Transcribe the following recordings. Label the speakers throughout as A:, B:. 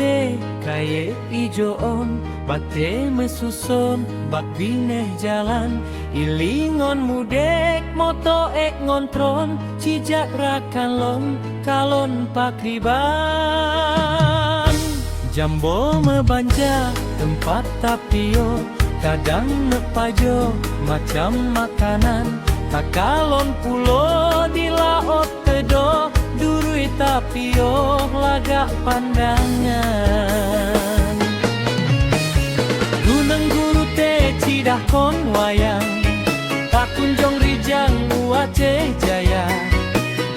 A: te kaye ijoon, bate mesusun bak bineh jalan. Ilingon mudek moto ek ngontron, cijak rakan lon kalon pakriban. Jambo mebanja tempat tapio, kadang nepajo macam makanan. Takalon pulo di laut tedo, durui tapio lagak pandangan. Gunung guru te cidah kon wayang, tak kunjung rijang Aceh Jaya.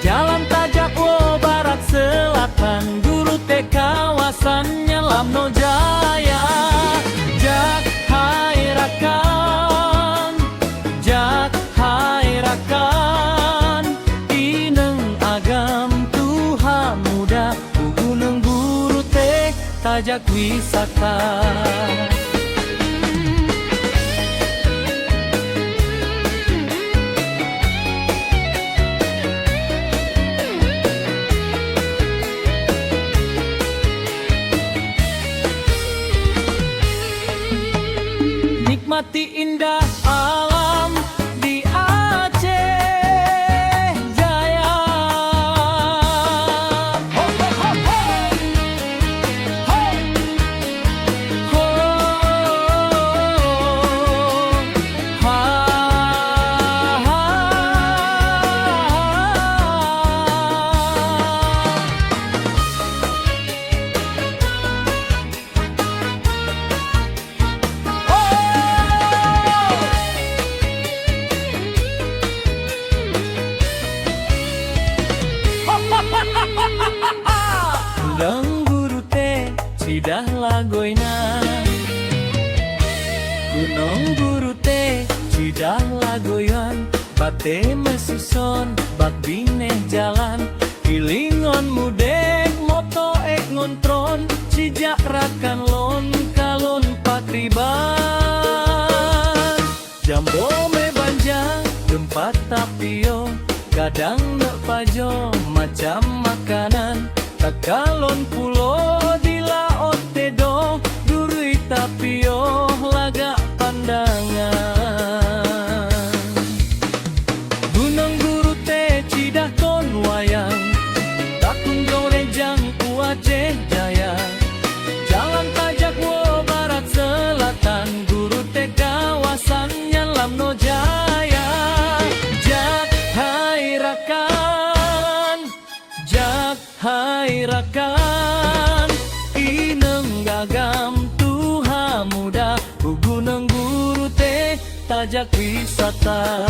A: Jalan tajak wo barat selatan, guru te kawasannya Lamno Jaya. Jak hai rakan, jak hai rakan, ineng agam Tuhan muda, gunung guru te tajak wisata. Nikmati indah alam di Aceh Jaya. Ho, ho, ho, ho. Ho. Ho. Ha, ha. Gunung guru te cidah lagoina, gunung guru te cidah lagoyan, bate mesuson bak bineh jalan. Ilingon mudek moto ek ngontron, cijak rakan lon kalon pakriban. Jambo me banjang tempat tapio, kadang nak pajo macam makanan. Takalon pulo di laut tedo, durui tapio lagak pandangan. Gunung guru te cidah kon wayang, tak kunjung rejang Aceh Jaya. Jalan tajak wo barat selatan, guru te kawasannya Lamno Jaya. Jak hai rakan, jak hai rakan, ineng gagam Tuhan muda, gunung guru te tajak wisata.